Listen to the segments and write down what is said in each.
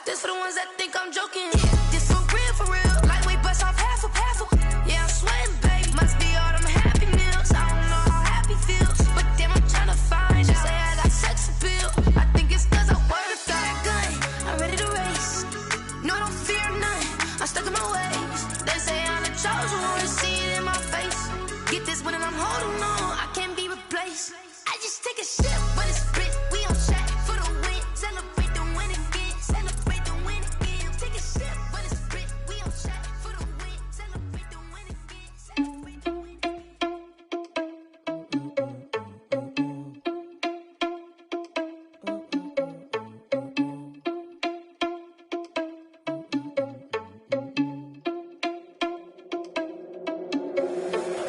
This for the ones that think I'm joking. This for real. Lightweight bust off half a. Yeah, I'm sweating, babe. Must be all them happy meals. I don't know how happy feels, but damn, I'm tryna find you. Say I got sex appeal. I think it's 'cause I word a gun. I'm ready to race. No, I don't fear none. I'm stuck in my ways. They say I'm the chosen one. See it in my face. Get this, but I'm holding on. I can't be replaced. I just take a sip, but it's split. We on track for the win. Celebrate the win again. Celebrate the win again. Take a sip, but it's split. We on track for the win. Celebrate the win again. Celebrate the win again.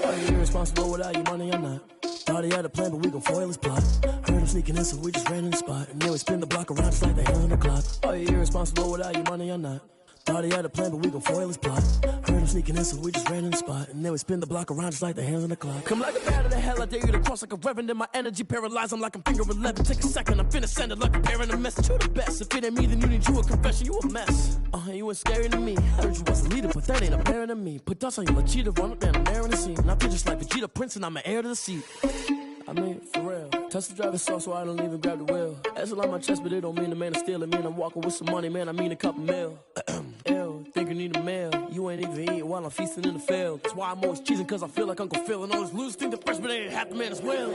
Are you irresponsible without your money or not? Thought he had a plan, but we gon' foil his plot. Heard him sneaking in, so we just ran in the spot. And then we spin the block around just like the hands on the clock. Are you irresponsible without your money or not? Thought he had a plan, but we gon' foil his plot. Heard him sneaking in, so we just ran in the spot. And then we spin the block around just like the hands on the clock. Come like a bat of the hell, I dare you to cross like a reverend. And my energy paralyzed, I'm like I'm finger 11. Take a second, I'm finna send it like a parent a message. You the best, if it ain't me, then you need you a confession. You a mess, you ain't scary to me. Heard you was a leader, but that ain't apparent to me. Put dust on you, a cheater, run up there, I'm there in the scene. And I feel just like Vegeta Prince, and I'm an heir to the seat. I mean, for real. Touch the driver's soft so I don't even grab the wheel. That's on my chest, but it don't mean the man is stealing. Man, I'm walking with some money, man, I mean a couple mil. Ew, think you need a meal. You ain't even eating while I'm feasting in the field. That's why I'm always cheesing, cause I feel like Uncle Phil. And all those losers think the freshman ain't half the man as well.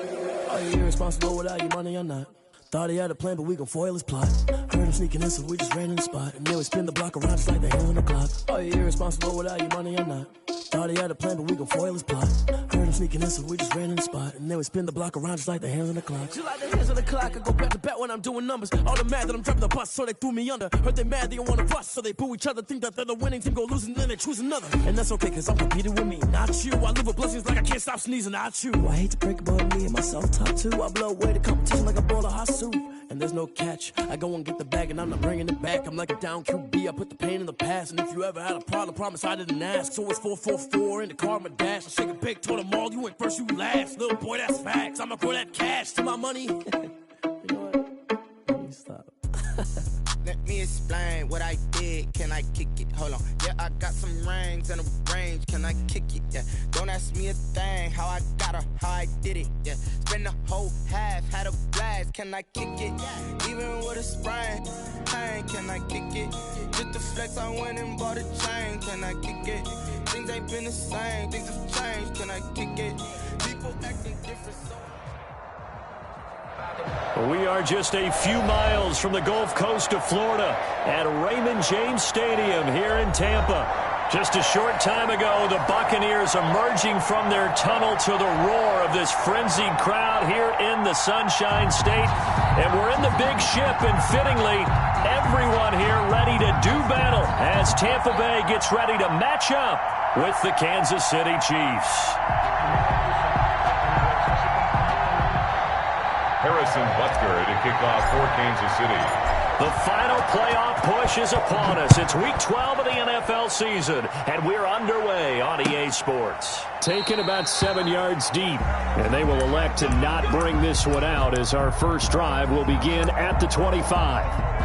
Are you irresponsible without your money or not? Thought he had a plan, but we gon' foil his plot. Heard him sneaking in, so we just ran in the spot. And then we spin the block around just like the hands on the clock. Are you irresponsible without your money or not? Thought he had a plan, but we gon' foil his plot. Heard him sneaking in, so we just ran in the spot. And then we spin the block around just like the hands on the clock. Just like the hands on the clock, I go back to back when I'm doing numbers. All the mad that I'm driving the bus, so they threw me under. Heard they mad, they don't wanna bust, so they boo each other. Think that they're the winning team, go losing, then they choose another. And that's okay, cause I'm competing with me, not you. I live with blessings like I can't stop sneezing, not you. I hate to break about me and my self-talk too. I blow away the competition like a bowl of hot soup. And there's no catch, I go and get the bag and I'm not bringing it back. I'm like a down QB, I put the pain in the past. And if you ever had a problem, promise I didn't ask. So it's 444 in the car, my dash. I shake a big, told them all, you ain't first, you last. Little boy, that's facts, I'ma throw that cash to my money. You know what, let me stop. Let me explain what I did. Can I kick it? Hold on. Yeah, I got some rings and a range. Can I kick it? Yeah. Don't ask me a thing. How I got her, how I did it. Yeah. Spend the whole half, had a blast. Can I kick it? Even with a sprain. Hey, can I kick it? Just the flex, I went and bought a chain. Can I kick it? Things ain't been the same. Things have changed. Can I kick it? People acting different. So we are just a few miles from the Gulf Coast of Florida at Raymond James Stadium here in Tampa. Just a short time ago, the Buccaneers emerging from their tunnel to the roar of this frenzied crowd here in the Sunshine State. And we're in the big ship, and fittingly, everyone here ready to do battle as Tampa Bay gets ready to match up with the Kansas City Chiefs. Harrison Butker to kick off for Kansas City. The final playoff push is upon us. It's week 12 of the NFL season, and we're underway on EA Sports. Taken about 7 yards deep, and they will elect to not bring this one out as our first drive will begin at the 25.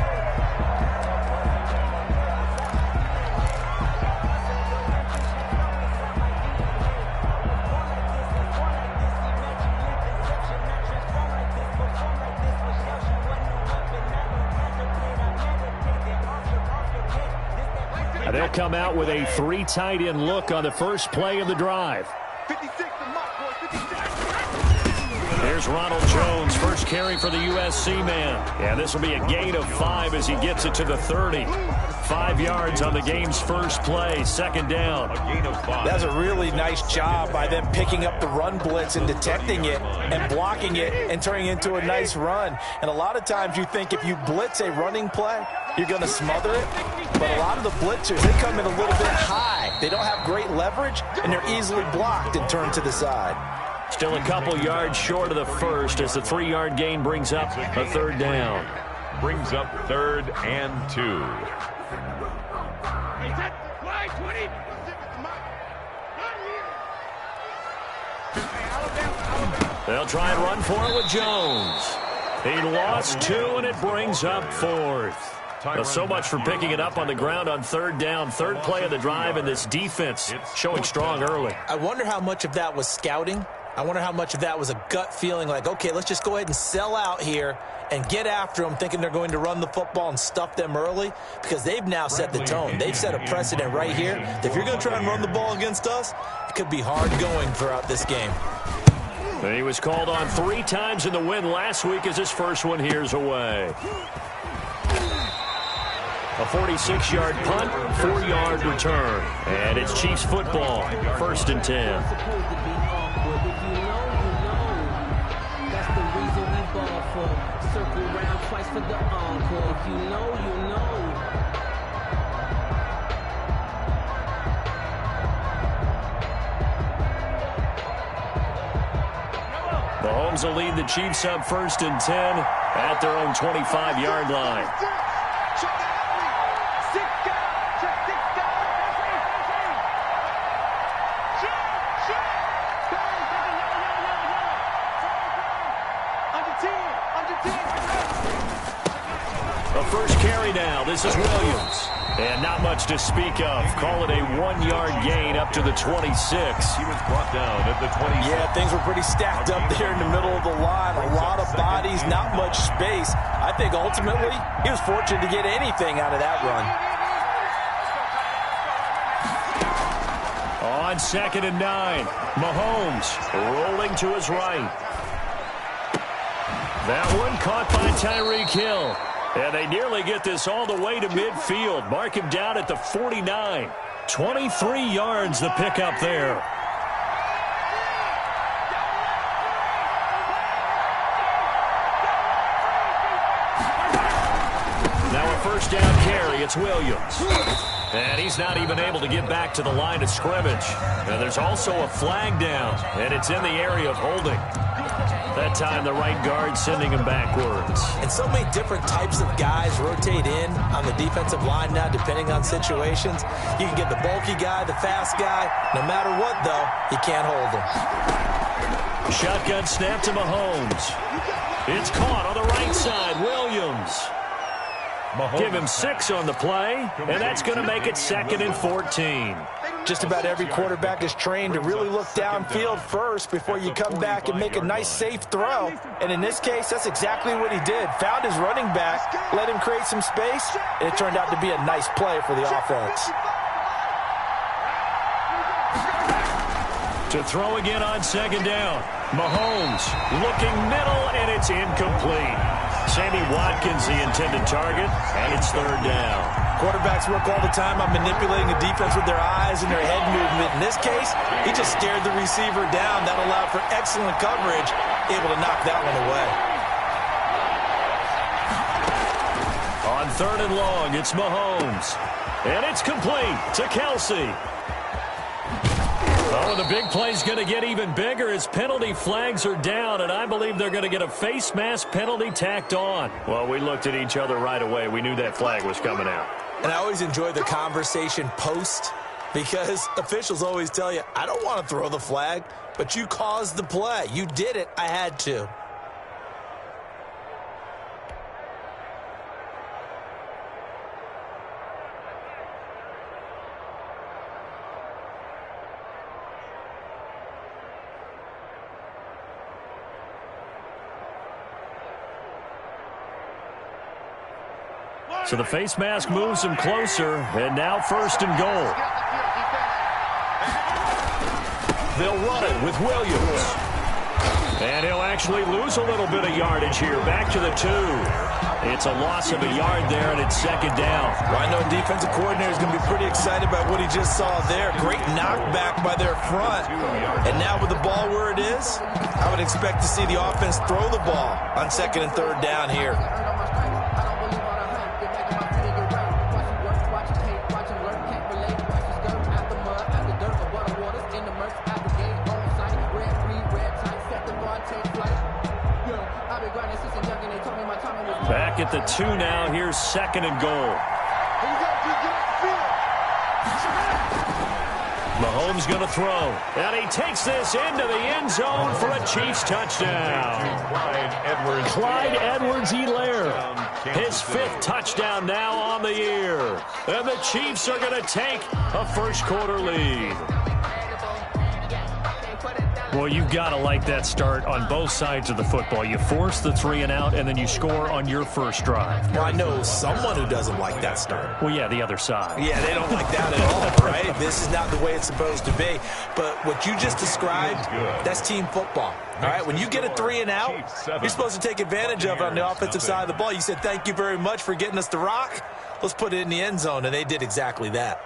They'll come out with a 3 tight end look on the first play of the drive. 56, Here's Ronald Jones, first carry for the USC man. And this will be a gain of 5 as he gets it to the 30. 5 yards on the game's first play, second down. A gain of 5. That's a really nice job by them picking up the run blitz and detecting it and blocking it and turning it into a nice run. And a lot of times you think if you blitz a running play, you're going to smother it. But a lot of the blitzers, they come in a little bit high. They don't have great leverage, and they're easily blocked and turned to the side. Still a couple yards short of the first as the 3-yard gain brings up a third down. Brings up 3rd and 2. They'll try and run for it with Jones. He lost 2, and it brings up 4th. Well, so much for picking it up on the ground on third down. Third play of the drive, and this defense showing strong early. I wonder how much of that was scouting. I wonder how much of that was a gut feeling like, okay, let's just go ahead and sell out here and get after them, thinking they're going to run the football and stuff them early, because they've now set the tone. They've set a precedent right here. If you're going to try and run the ball against us, it could be hard going throughout this game. And he was called on 3 times in the win last week as his first one here's away. A 46-yard punt, 4-yard return. And it's Chiefs football, 1st and 10. Circle round twice for the encore. If you know, you know. Mahomes will lead the Chiefs up 1st and 10 at their own 25-yard line. A first carry now. This is Williams. And not much to speak of. Call it a 1-yard gain up to the 26. He was brought down at the 26. Yeah, things were pretty stacked up there in the middle of the line. A lot of bodies, not much space. I think ultimately he was fortunate to get anything out of that run. On 2nd and 9, Mahomes rolling to his right. That one caught by Tyreek Hill. And they nearly get this all the way to midfield. Mark him down at the 49. 23 yards the pickup there. Now a first down carry. It's Williams. And he's not even able to get back to the line of scrimmage. And there's also a flag down. And it's in the area of holding. That time, the right guard sending him backwards. And so many different types of guys rotate in on the defensive line now, depending on situations. You can get the bulky guy, the fast guy. No matter what, though, you can't hold him. Shotgun snap to Mahomes. It's caught on the right side. Williams. Give him 6 on the play, and that's going to make it 2nd and 14. Just about every quarterback is trained to really look downfield first before you come back and make a nice, safe throw. And in this case, that's exactly what he did. Found his running back, let him create some space, and it turned out to be a nice play for the offense. To throw again on 2nd down. Mahomes looking middle, and it's incomplete. Sammy Watkins, the intended target, and it's 3rd down. Quarterbacks work all the time on manipulating the defense with their eyes and their head movement. In this case, he just stared the receiver down. That allowed for excellent coverage, able to knock that one away. On 3rd and long, it's Mahomes. And it's complete to Kelsey. Oh, the big play's going to get even bigger as penalty flags are down, and I believe they're going to get a face mask penalty tacked on. Well, we looked at each other right away. We knew that flag was coming out. And I always enjoy the conversation post, because officials always tell you, I don't want to throw the flag, but you caused the play. You did it. I had to. So the face mask moves him closer, and now 1st and goal. They'll run it with Williams. And he'll actually lose a little bit of yardage here. Back to the 2. It's a loss of a yard there, and it's 2nd down. Well, I know defensive coordinator is going to be pretty excited about what he just saw there. Great knockback by their front. And now with the ball where it is, I would expect to see the offense throw the ball on 2nd and 3rd down here. Back at the 2 now. Here's 2nd and goal. Mahomes going to throw. And he takes this into the end zone for a Chiefs touchdown. Clyde Edwards-Helaire. His 5th touchdown now on the year. And the Chiefs are going to take a first-quarter lead. Well, you've got to like that start on both sides of the football. You force the 3 and out, and then you score on your first drive. Well, I know someone who doesn't like that start. Well, yeah, the other side. Yeah, they don't like that at all, right? This is not the way it's supposed to be. But what you just described, that's team football. All right, when you get a 3 and out, you're supposed to take advantage of it on the offensive side of the ball. You said, thank you very much for getting us the rock. Let's put it in the end zone, and they did exactly that.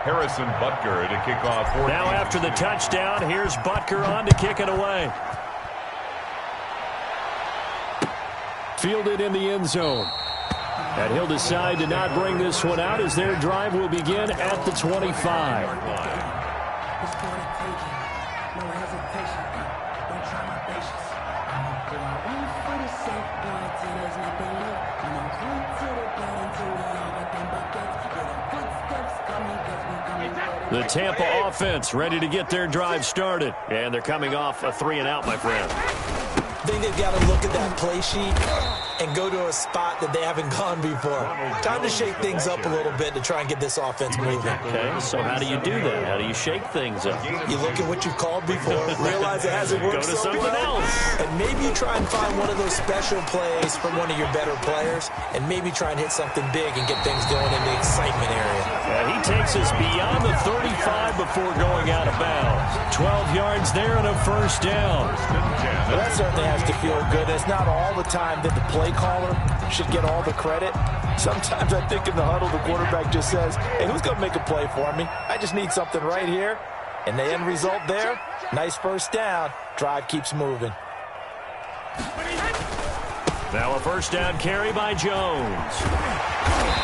Harrison Butker to kick off. Now after the touchdown, here's Butker on to kick it away. Fielded in the end zone. And he'll decide to not bring this one out as their drive will begin at the 25. The Tampa offense ready to get their drive started. And they're coming off a 3 and out, my friend. I think they've got to look at that play sheet and go to a spot that they haven't gone before. Time to shake things up a little bit to try and get this offense moving. Okay, so how do you do that? How do you shake things up? You look at what you've called before, realize it hasn't worked so well, else. and maybe you try and find one of those special plays from one of your better players, and maybe try and hit something big and get things going in the excitement area. He takes us beyond the 35 before going out of bounds. 12 yards there and a first down. Well, that certainly has to feel good. It's not all the time that the play caller should get all the credit. Sometimes I think in the huddle, the quarterback just says, hey, who's going to make a play for me? I just need something right here. And the end result there, nice first down. Drive keeps moving. Now a first down carry by Jones.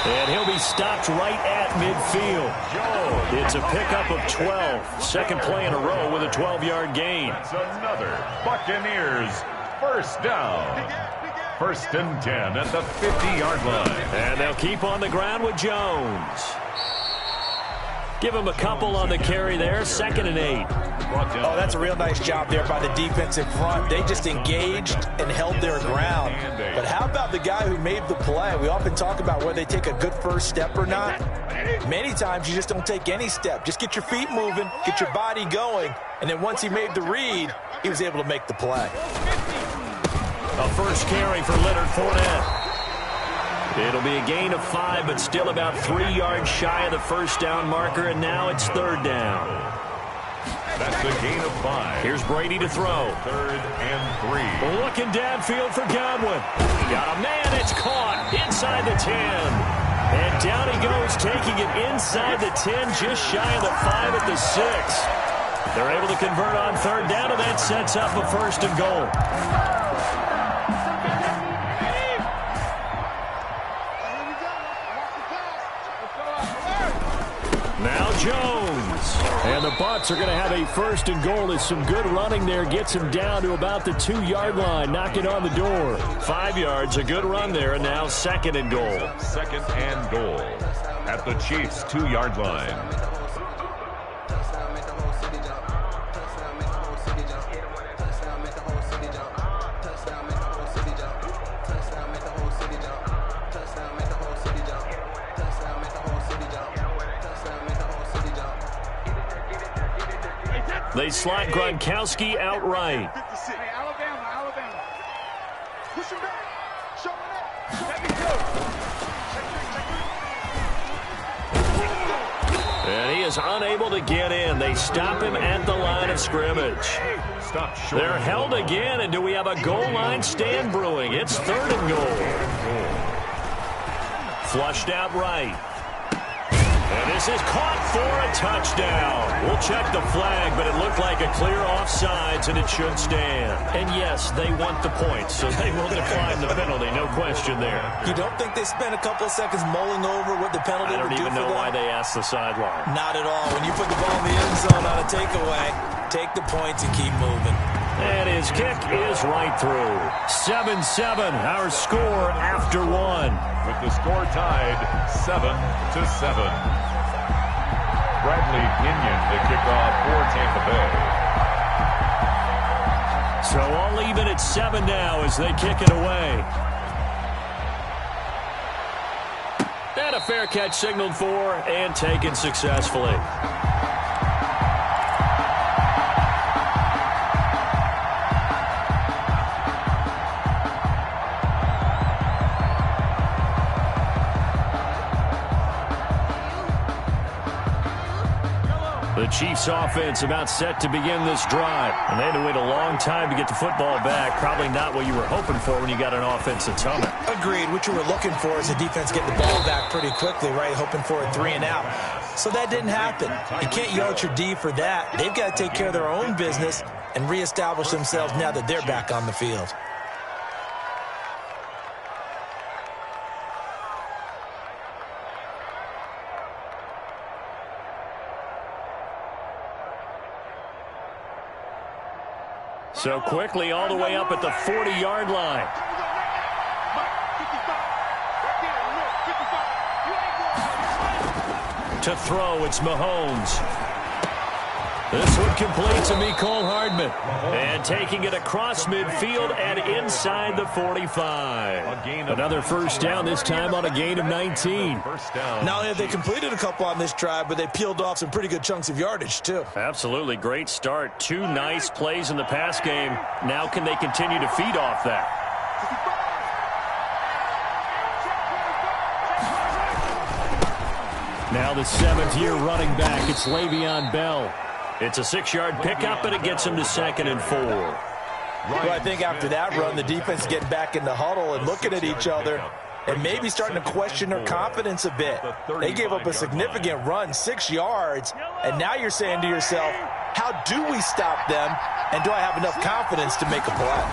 And he'll be stopped right at midfield. It's a pickup of 12. Second play in a row with a 12-yard gain. That's another Buccaneers first down. First and 10 at the 50-yard line. And they'll keep on the ground with Jones. Give him a couple on the carry there. 2nd and 8. Oh, that's a real nice job there by the defense in front. They just engaged and held their ground. But how about the guy who made the play? We often talk about whether they take a good first step or not. Many times you just don't take any step. Just get your feet moving, get your body going, and then once he made the read, he was able to make the play. A first carry for Leonard Fournette. It'll be a gain of 5, but still about 3 yards shy of the first down marker, and now it's 3rd down. That's a gain of 5. Here's Brady to throw. 3rd and 3. Looking downfield for Godwin. Got a man, it's caught inside the 10. And down he goes, taking it inside the 10, just shy of the 5 at the 6. They're able to convert on 3rd down, and that sets up a 1st and goal. Now Jones. And the Bucs are going to have a 1st and goal as some good running there gets him down to about the 2-yard line, knocking on the door. 5 yards, a good run there, and now 2nd and goal. 2nd and goal at the Chiefs' 2-yard line. They slot Gronkowski outright. Alabama. Push him back. Show him And he is unable to get in. They stop him at the line of scrimmage. They're held again, and do we have a goal line stand brewing? It's 3rd and goal. Flushed out right. And this is caught for a touchdown. We'll check the flag, but it looked like a clear offsides, and it should stand. And yes, they want the points, so they will decline the penalty. No question there. You don't think they spent a couple of seconds mulling over what the penalty would do for them? I don't even know why they asked the sideline. Not at all. When you put the ball in the end zone on a takeaway, take the points and keep moving. And his kick is right through. 7-7, our score after one. With the score tied 7-7. Bradley Pinion, the kickoff for Tampa Bay. So all even at 7 now as they kick it away. And a fair catch signaled for and taken successfully. The Chiefs offense about set to begin this drive. And they had to wait a long time to get the football back. Probably not what you were hoping for when you got an offense that's humming. Agreed. What you were looking for is the defense getting the ball back pretty quickly, right? Hoping for a 3 and out. So that didn't happen. You can't yell at your D for that. They've got to take care of their own business and reestablish themselves now that they're back on the field. So quickly all the way up at the 40-yard line. To throw, it's Mahomes. This one complete to Mecole Hardman. And taking it across midfield and inside the 45. Another first down, this time on a gain of 19. Not only have they completed a couple on this drive, but they peeled off some pretty good chunks of yardage, too. Absolutely. Great start. 2 nice plays in the pass game. Now can they continue to feed off that? Now the 7th-year running back, it's Le'Veon Bell. It's a 6-yard pickup, and it gets him to 2nd and 4. Well, I think after that run, the defense getting back in the huddle and looking at each other and maybe starting to question their confidence a bit. They gave up a significant run, 6 yards, and now you're saying to yourself, how do we stop them, and do I have enough confidence to make a play?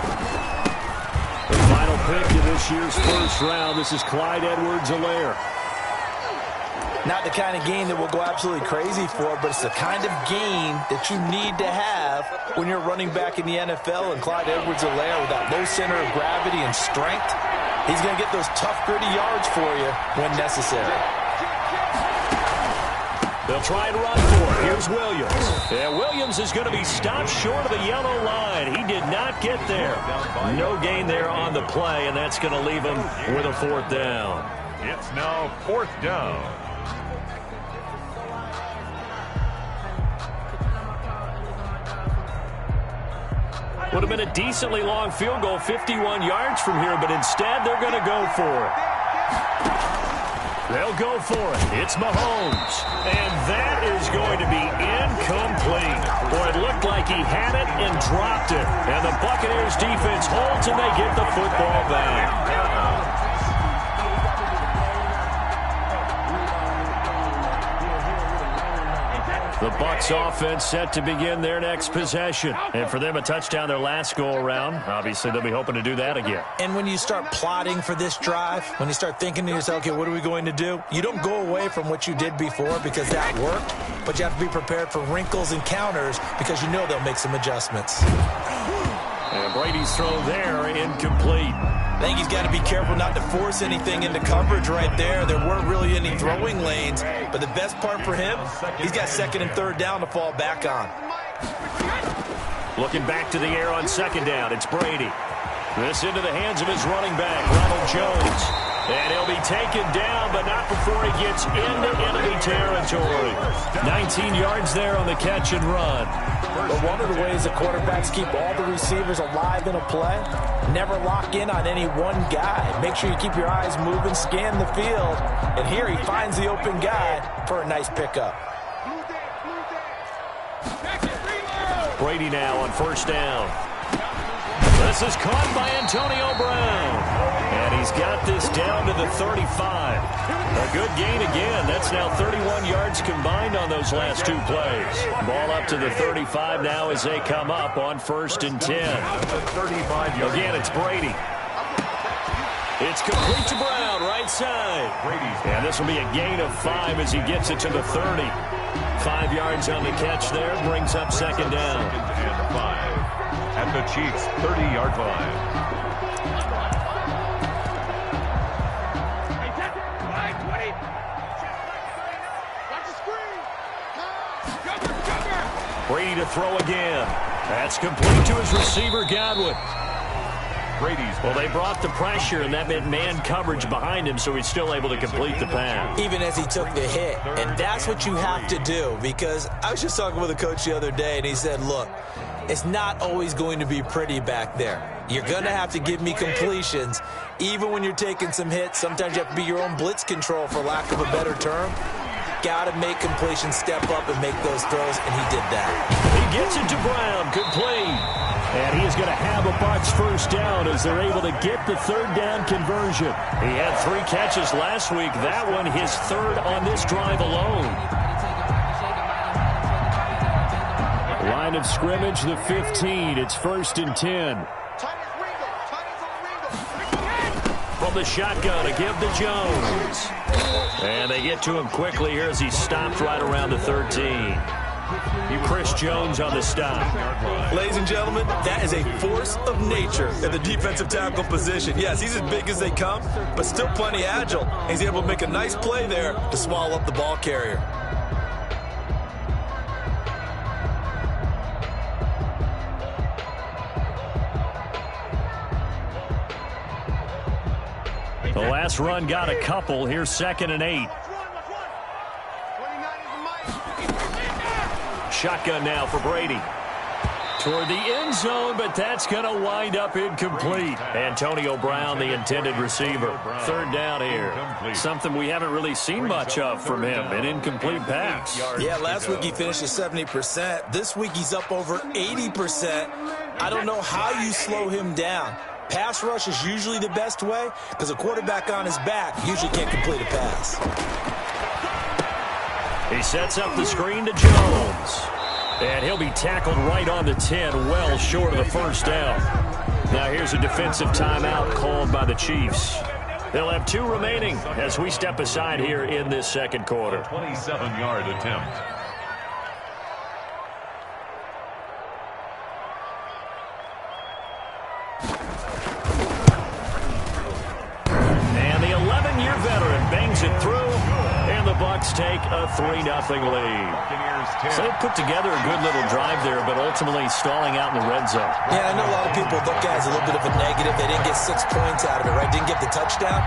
The final pick in this year's first round, this is Clyde Edwards-Helaire. Not the kind of game that we'll go absolutely crazy for, but it's the kind of game that you need to have when you're running back in the NFL. And Clyde Edwards-Helaire, with that low center of gravity and strength, he's going to get those tough, gritty yards for you when necessary. They'll try and run for it. Here's Williams. And Williams is going to be stopped short of the yellow line. He did not get there. No gain there on the play, and that's going to leave him with a 4th down. It's now 4th down. Would have been a decently long field goal, 51 yards from here, but instead they're going to go for it. They'll go for it. It's Mahomes. And that is going to be incomplete. Boy, it looked like he had it and dropped it. And the Buccaneers defense holds and they get the football back. The Bucs offense set to begin their next possession. And for them, a touchdown their last go-around. Obviously, they'll be hoping to do that again. And when you start plotting for this drive, when you start thinking to yourself, okay, what are we going to do? You don't go away from what you did before because that worked, but you have to be prepared for wrinkles and counters because you know they'll make some adjustments. And Brady's throw there, incomplete. I think he's got to be careful not to force anything into coverage right there. There weren't really any throwing lanes, but the best part for him, he's got 2nd and 3rd down to fall back on. Looking back to the air on 2nd down, it's Brady. This into the hands of his running back, Ronald Jones. And he'll be taken down, but not before he gets into enemy territory. 19 yards there on the catch and run. But one of the ways the quarterbacks keep all the receivers alive in a play, never lock in on any one guy. Make sure you keep your eyes moving, scan the field, and here he finds the open guy for a nice pickup. Brady now on 1st down. This is caught by Antonio Brown. And he's got this down to the 35. A good gain again. That's now 31 yards combined on those last two plays. Ball up to the 35 now as they come up on 1st and 10. Again, it's Brady. It's complete to Brown, right side. And this will be a gain of 5 as he gets it to the 30. 5 yards on the catch there, brings up 2nd down. And 5 at the Chiefs' 30-yard line. Brady to throw again. That's complete to his receiver, Godwin. Well, they brought the pressure, and that meant man coverage behind him, so he's still able to complete the pass. Even as he took the hit. And that's what you have to do, because I was just talking with a coach the other day, and he said, look, it's not always going to be pretty back there. You're going to have to give me completions. Even when you're taking some hits, sometimes you have to be your own blitz control, for lack of a better term. Got to make completions, step up, and make those throws, and he did that. He gets it to Brown, complete. And he is going to have a Bucs 1st down as they're able to get the 3rd down conversion. He had 3 catches last week. That one his 3rd on this drive alone. Line of scrimmage, the 15. It's 1st and 10. From the shotgun, a give to Jones. And they get to him quickly here as he stopped right around the 13. Chris Jones on the stop. Ladies and gentlemen, that is a force of nature at the defensive tackle position. Yes, he's as big as they come, but still plenty agile. He's able to make a nice play there to swallow up the ball carrier. The last run got a couple. Here's 2nd and 8. Shotgun now for Brady. Toward the end zone, but that's going to wind up incomplete. Antonio Brown, the intended receiver. 3rd down here. Something we haven't really seen much of from him, an incomplete pass. Yeah, last week he finished at 70%. This week he's up over 80%. I don't know how you slow him down. Pass rush is usually the best way because a quarterback on his back usually can't complete a pass. He sets up the screen to Jones. And he'll be tackled right on the 10, well short of the 1st down. Now here's a defensive timeout called by the Chiefs. They'll have 2 remaining as we step aside here in this 2nd quarter. 27-yard attempt. And the 11-year veteran bangs it through. And the Bucs take a 3-0 lead. So they put together a good little drive there, but ultimately stalling out in the red zone. Yeah, I know a lot of people look at it as a little bit of a negative. They didn't get 6 points out of it, right? Didn't get the touchdown.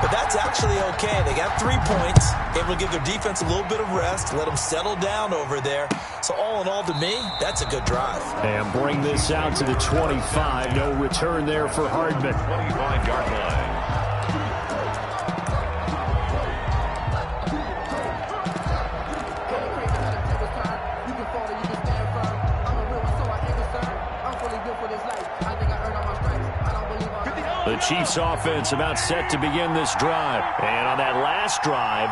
But that's actually okay. They got 3 points, able to give their defense a little bit of rest, let them settle down over there. So all in all, to me, that's a good drive. And bring this out to the 25. No return there for Hardman. 25-yard line. The Chiefs offense about set to begin this drive. And on that last drive,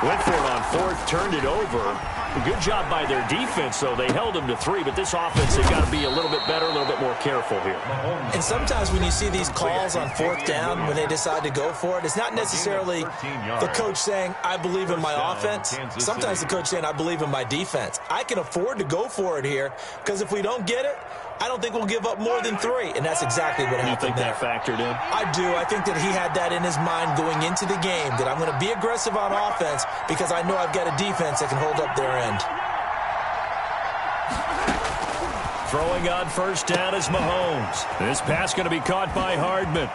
went for it on 4th, turned it over. A good job by their defense, though. They held them to 3, but this offense, they've got to be a little bit better, a little bit more careful here. And sometimes when you see these calls on 4th down, when they decide to go for it, it's not necessarily the coach saying, I believe in my offense. Sometimes the coach saying, I believe in my defense. I can afford to go for it here, because if we don't get it, I don't think we'll give up more than 3, and that's exactly what happened. You think that factored in? I do. I think that he had that in his mind going into the game, that I'm going to be aggressive on offense because I know I've got a defense that can hold up their end. Throwing on 1st down is Mahomes. This pass going to be caught by Hardman.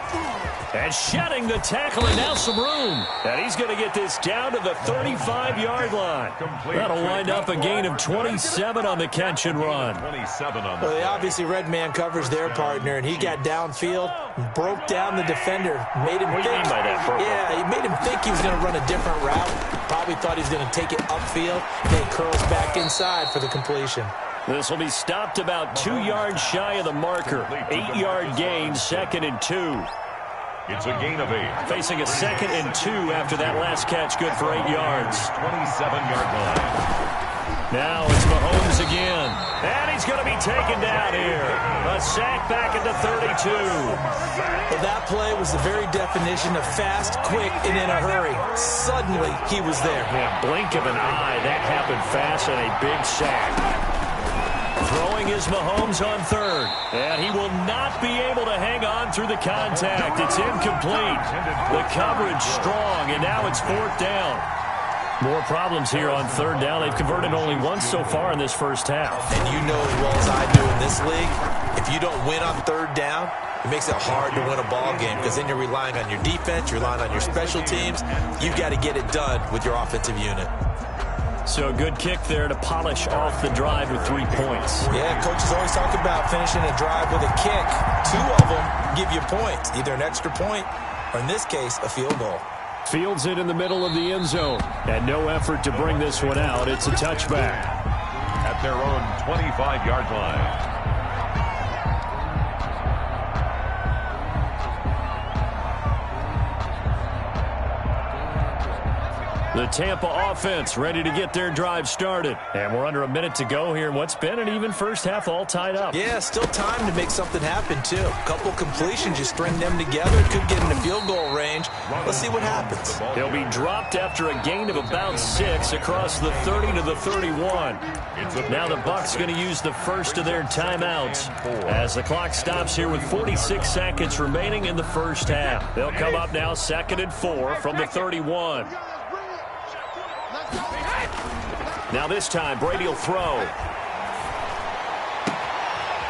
And shedding the tackle, and now some room. And he's going to get this down to the 35-yard line. That'll wind up a gain of 27 on the catch and run. Well, they obviously red man covers their partner, and he got downfield, broke down the defender, made him think. By that, yeah, he made him think he was going to run a different route. Probably thought he was going to take it upfield. Then he curls back inside for the completion. This will be stopped about 2 yards shy of the marker. 8-yard gain, 2nd and 2. It's a gain of 8. Facing a 2nd and 2 after that last catch, good for 8 yards. 27-yard line. Now it's Mahomes again. And he's going to be taken down here. A sack back at the 32. Well, that play was the very definition of fast, quick, and in a hurry. Suddenly, he was there. Yeah, blink of an eye. That happened fast and a big sack. Throwing is Mahomes on 3rd. And he will not be able to hang on through the contact. It's incomplete. The coverage strong, and now it's 4th down. More problems here on 3rd down. They've converted only once so far in this first half. And you know as well as I do in this league, if you don't win on 3rd down, it makes it hard to win a ball game because then you're relying on your defense, you're relying on your special teams. You've got to get it done with your offensive unit. So a good kick there to polish off the drive with 3 points. Yeah, coaches always talk about finishing a drive with a kick. 2 of them give you points, either an extra point or, in this case, a field goal. Fields it in the middle of the end zone. And no effort to bring this one out. It's a touchback. At their own 25-yard line. The Tampa offense ready to get their drive started. And we're under a minute to go here in what's been an even first half, all tied up. Yeah, still time to make something happen, too. A couple completions, you string them together, could get into field goal range. Let's see what happens. He'll be dropped after a gain of about 6 across the 30 to the 31. Now the Bucs going to use the first of their timeouts as the clock stops here with 46 seconds remaining in the first half. They'll come up now 2nd and 4 from the 31. Now this time, Brady will throw.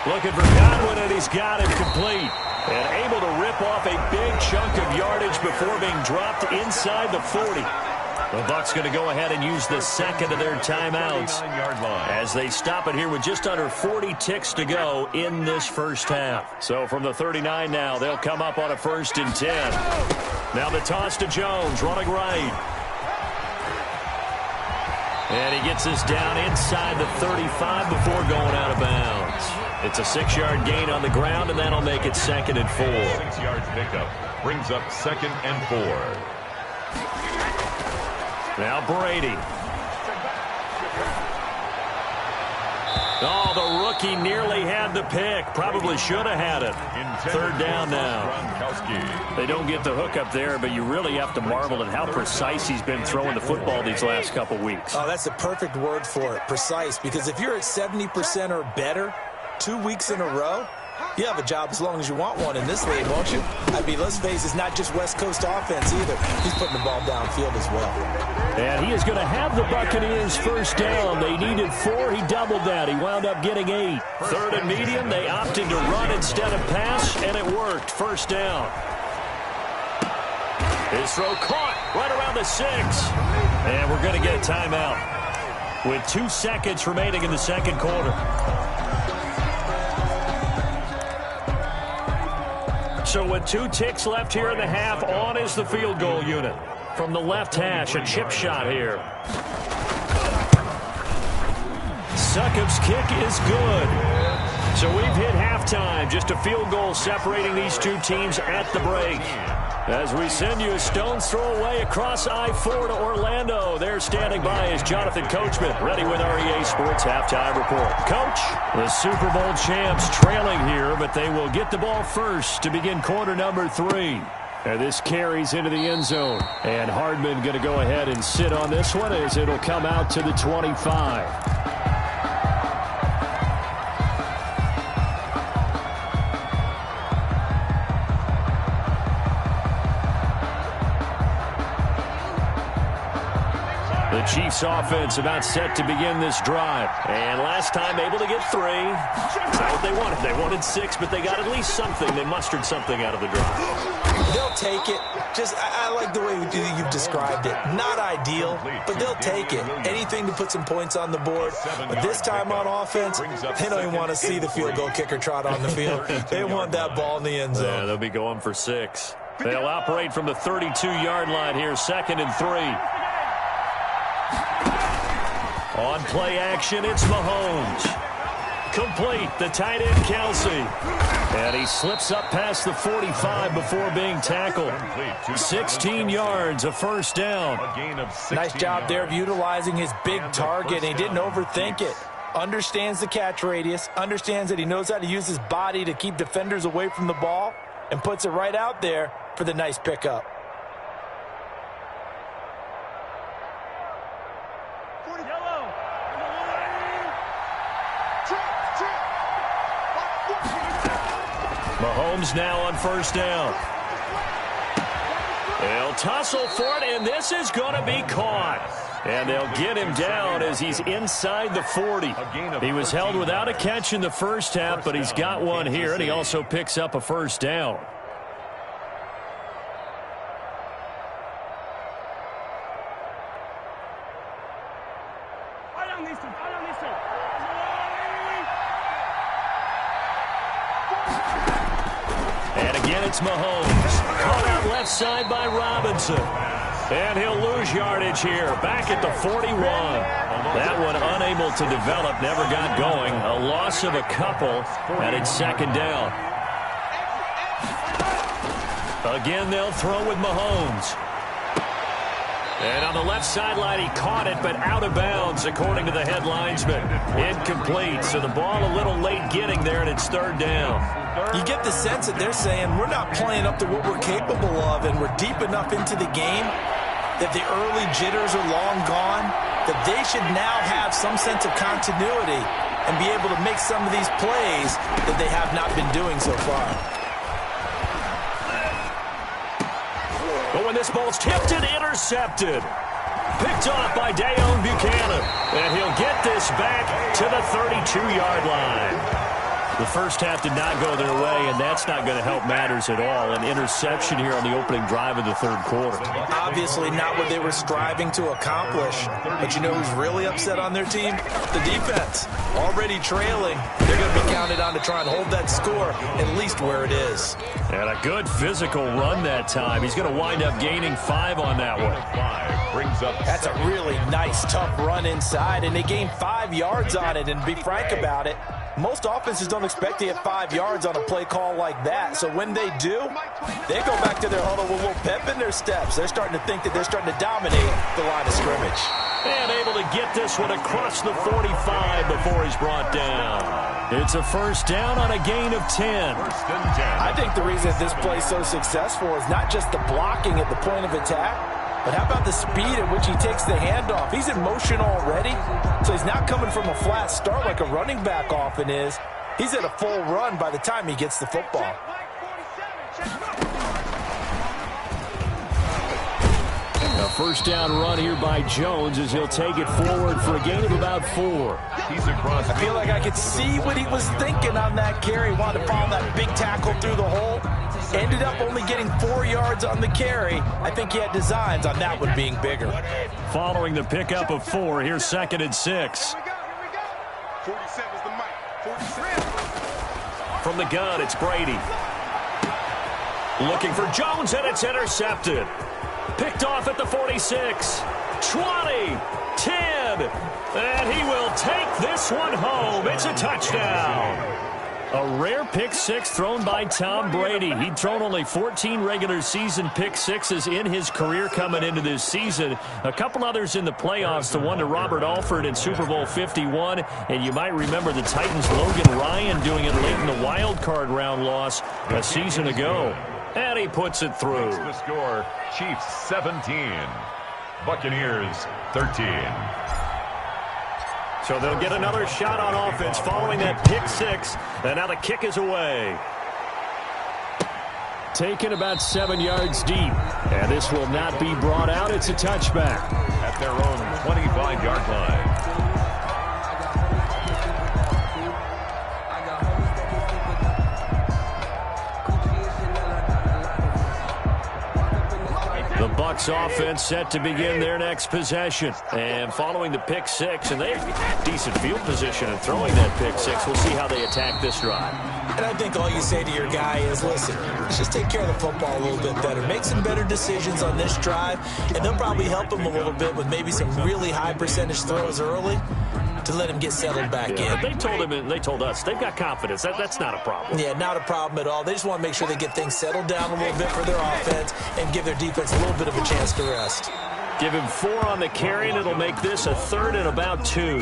Looking for Godwin, and he's got him complete. And able to rip off a big chunk of yardage before being dropped inside the 40. The Bucs going to go ahead and use the second of their timeouts as they stop it here with just under 40 ticks to go in this first half. So from the 39 now, they'll come up on a 1st and 10. Now the toss to Jones, running right. And he gets this down inside the 35 before going out of bounds. It's a 6-yard gain on the ground, and that'll make it 2nd and 4. 6 yards pickup brings up 2nd and 4. Now Brady. Oh, the rookie nearly had the pick. Probably should have had it. 3rd down now. They don't get the hook up there, but you really have to marvel at how precise he's been throwing the football these last couple weeks. Oh, that's the perfect word for it, precise. Because if you're at 70% or better 2 weeks in a row, you have a job as long as you want one in this league, won't you? I mean, let's face it, it's not just West Coast offense either. He's putting the ball downfield as well. And he is going to have the Buccaneers first down. They needed 4. He doubled that. He wound up getting 8. 3rd and medium. They opted to run instead of pass, and it worked. First down. His throw caught right around the 6. And we're going to get a timeout with 2 seconds remaining in the second quarter. So with 2 ticks left here in the half, on is the field goal unit. From the left hash, a chip shot here. Succop's kick is good. So we've hit halftime. Just a field goal separating these two teams at the break. As we send you a stone's throw away across I-4 to Orlando. There standing by is Jonathan Coachman, ready with our EA Sports Halftime Report. Coach, the Super Bowl champs trailing here, but they will get the ball first to begin quarter number 3. And this carries into the end zone. And Hardman going to go ahead and sit on this one as it'll come out to the 25. The Chiefs offense about set to begin this drive. And last time able to get 3. That's not what they wanted. They wanted 6, but they got at least something. They mustered something out of the drive. They'll take it. Just, I like the way you've described it. Not ideal, but they'll take it. Anything to put some points on the board. But this time on offense, they don't even want to see the field goal kicker trot on the field. They want that ball in the end zone. Yeah, they'll be going for 6. They'll operate from the 32-yard line here, 2nd and 3. On play action, it's Mahomes. Complete. The tight end, Kelsey. And he slips up past the 45 before being tackled. 16 yards, a first down. Nice job there of utilizing his big target. He didn't overthink it. Understands the catch radius, understands that he knows how to use his body to keep defenders away from the ball, and puts it right out there for the nice pickup. Mahomes now on first down. They'll tussle for it, and this is going to be caught. And they'll get him down as he's inside the 40. He was held without a catch in the first half, but he's got one here, and he also picks up a first down. And again, it's Mahomes. Caught out left side by Robinson. And he'll lose yardage here, back at the 41. That one unable to develop, never got going. A loss of a couple, and it's second down. Again, they'll throw with Mahomes. And on the left sideline, he caught it, but out of bounds, according to the head linesman. Incomplete, so the ball a little late getting there, and it's third down. You get the sense that they're saying we're not playing up to what we're capable of, and we're deep enough into the game that the early jitters are long gone, that they should now have some sense of continuity and be able to make some of these plays that they have not been doing so far. But when this ball's tipped and intercepted, picked off by Dayon Buchanan, and he'll get this back to the 32-yard line. The first half did not go their way, and that's not going to help matters at all. An interception here on the opening drive of the third quarter. Obviously not what they were striving to accomplish. But you know who's really upset on their team? The defense. Already trailing. They're going to be counted on to try and hold that score at least where it is. And a good physical run that time. He's going to wind up gaining 5 on that one. That's a really nice, tough run inside, and they gained 5 yards on it. And to be frank about it, most offenses don't expect to get 5 yards on a play call like that. So when they do, they go back to their huddle with a little pep in their steps. They're starting to think that they're starting to dominate the line of scrimmage. And able to get this one across the 45 before he's brought down. It's a first down on a gain of 10. I think the reason this play is so successful is not just the blocking at the point of attack, but how about the speed at which he takes the handoff? He's in motion already, so he's not coming from a flat start like a running back often is. He's at a full run by the time he gets the football. A first down run here by Jones as he'll take it forward for a gain of about 4. I feel like I could see what he was thinking on that carry. Wanted to follow that big tackle through the hole. Ended up only getting 4 yards on the carry. I think he had designs on that one being bigger. Following the pickup of 4, here's second and 6. From the gun, it's Brady. Looking for Jones, and it's intercepted. Picked off at the 46, 20, 10, and he will take this one home. It's a touchdown. A rare pick six thrown by Tom Brady. He'd thrown only 14 regular season pick sixes in his career coming into this season. A couple others in the playoffs, the one to Robert Alford in Super Bowl 51. And you might remember the Titans' Logan Ryan doing it late in the wild card round loss a season ago. And he puts it through. The score, Chiefs 17, Buccaneers 13. So they'll get another shot on offense following that pick six. And now the kick is away. Taken about 7 yards deep. And this will not be brought out. It's a touchback. At their own 25-yard line. The Bucs offense set to begin their next possession. And following the pick six, and they have decent field position in throwing that pick six. We'll see how they attack this drive. And I think all you say to your guy is, listen, let's just take care of the football a little bit better. Make some better decisions on this drive, and they'll probably help him a little bit with maybe some really high percentage throws early. to let him get settled back in. They told him, and they told us, they've got confidence. That's not a problem. Yeah, not a problem at all. They just want to make sure they get things settled down a little bit for their offense and give their defense a little bit of a chance to rest. Give him 4 on the carry, and it'll make this a 3rd and about 2.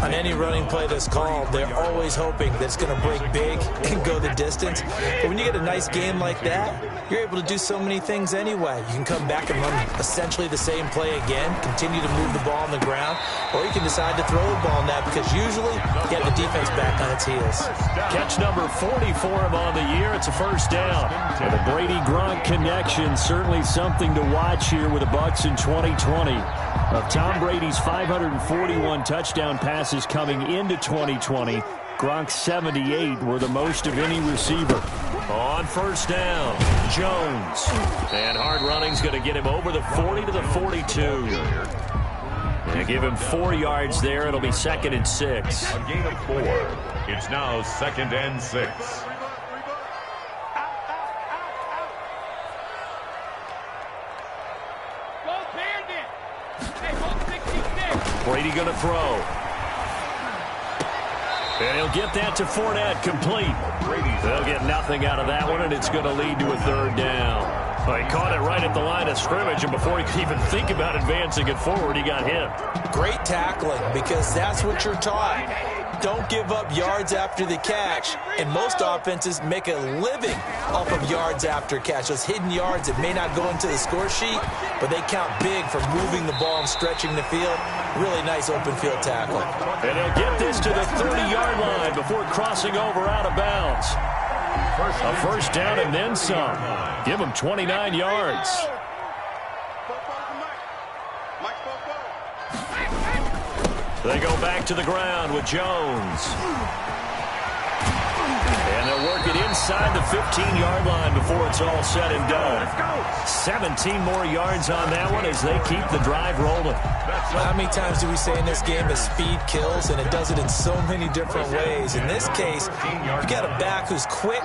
On any running play that's called, they're always hoping that it's going to break big and go the distance. But when you get a nice game like that, you're able to do so many things anyway. You can come back and run essentially the same play again, continue to move the ball on the ground, or you can decide to throw the ball now because usually you get the defense back on its heels. Catch number 40 for him on the year. It's a first down. And the Brady-Gronk connection, certainly something to watch here with the Bucs in 2020. Of Tom Brady's 541 touchdown passes coming into 2020, Gronk's 78 were the most of any receiver. On first down, Jones. And hard running's going to get him over the 40 to the 42. They give him 4 yards there. It'll be 2nd and 6. A gain of 4. It's now 2nd and 6. Brady going to throw. And he'll get that to Fournette, complete. They'll get nothing out of that one, and it's going to lead to a 3rd down. Well, he caught it right at the line of scrimmage, and before he could even think about advancing it forward, he got hit. Great tackling, because that's what you're taught. Don't give up yards after the catch, and most offenses make a living off of yards after catch. Those hidden yards that may not go into the score sheet, but they count big for moving the ball and stretching the field. Really nice open field tackle. And he'll get this to the 30-yard line before crossing over out of bounds. A first down and then some. Give him 29 yards. They go back to the ground with Jones. And they'll work it inside the 15-yard line before it's all said and done. 17 more yards on that one as they keep the drive rolling. How many times do we say in this game that speed kills, and it does it in so many different ways? In this case, you got a back who's quick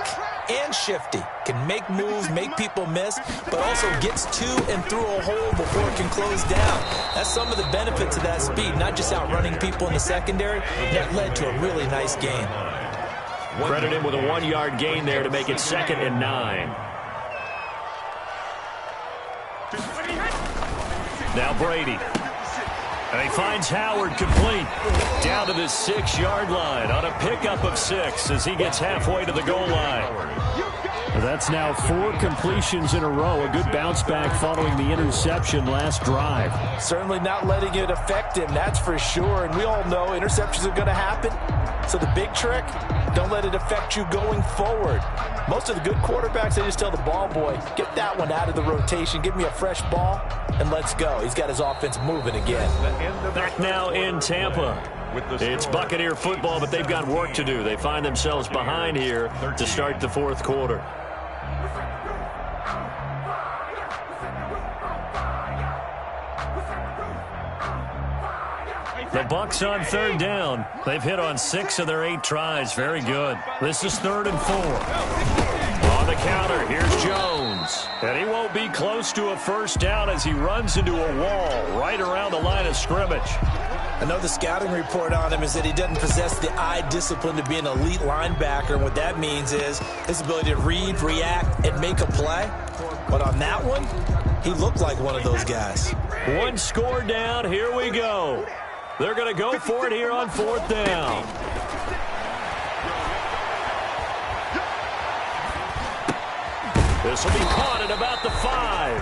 and shifty, can make moves, make people miss, but also gets to and through a hole before it can close down. That's some of the benefits of that speed, not just outrunning people in the secondary. That led to a really nice game. Credit him with a 1-yard gain there to make it 2nd and 9. Now Brady. And he finds Howard complete. Down to the 6-yard line on a pickup of 6 as he gets halfway to the goal line. That's now 4 completions in a row. A good bounce back following the interception last drive. Certainly not letting it affect him, that's for sure. And we all know interceptions are going to happen. So the big trick, don't let it affect you going forward. Most of the good quarterbacks, they just tell the ball boy, get that one out of the rotation, give me a fresh ball, and let's go. He's got his offense moving again. Back now in Tampa. It's Buccaneer football, but they've got work to do. They find themselves behind here to start the 4th quarter. The Bucs on 3rd down. They've hit on 6 of their 8 tries. Very good. This is 3rd and 4. On the counter, here's Jones. And he won't be close to a first down as he runs into a wall right around the line of scrimmage. I know the scouting report on him is that he doesn't possess the eye discipline to be an elite linebacker. And what that means is his ability to read, react, and make a play. But on that one, he looked like one of those guys. 1 score down. Here we go. They're going to go for it here on 4th down. This will be caught at about the 5.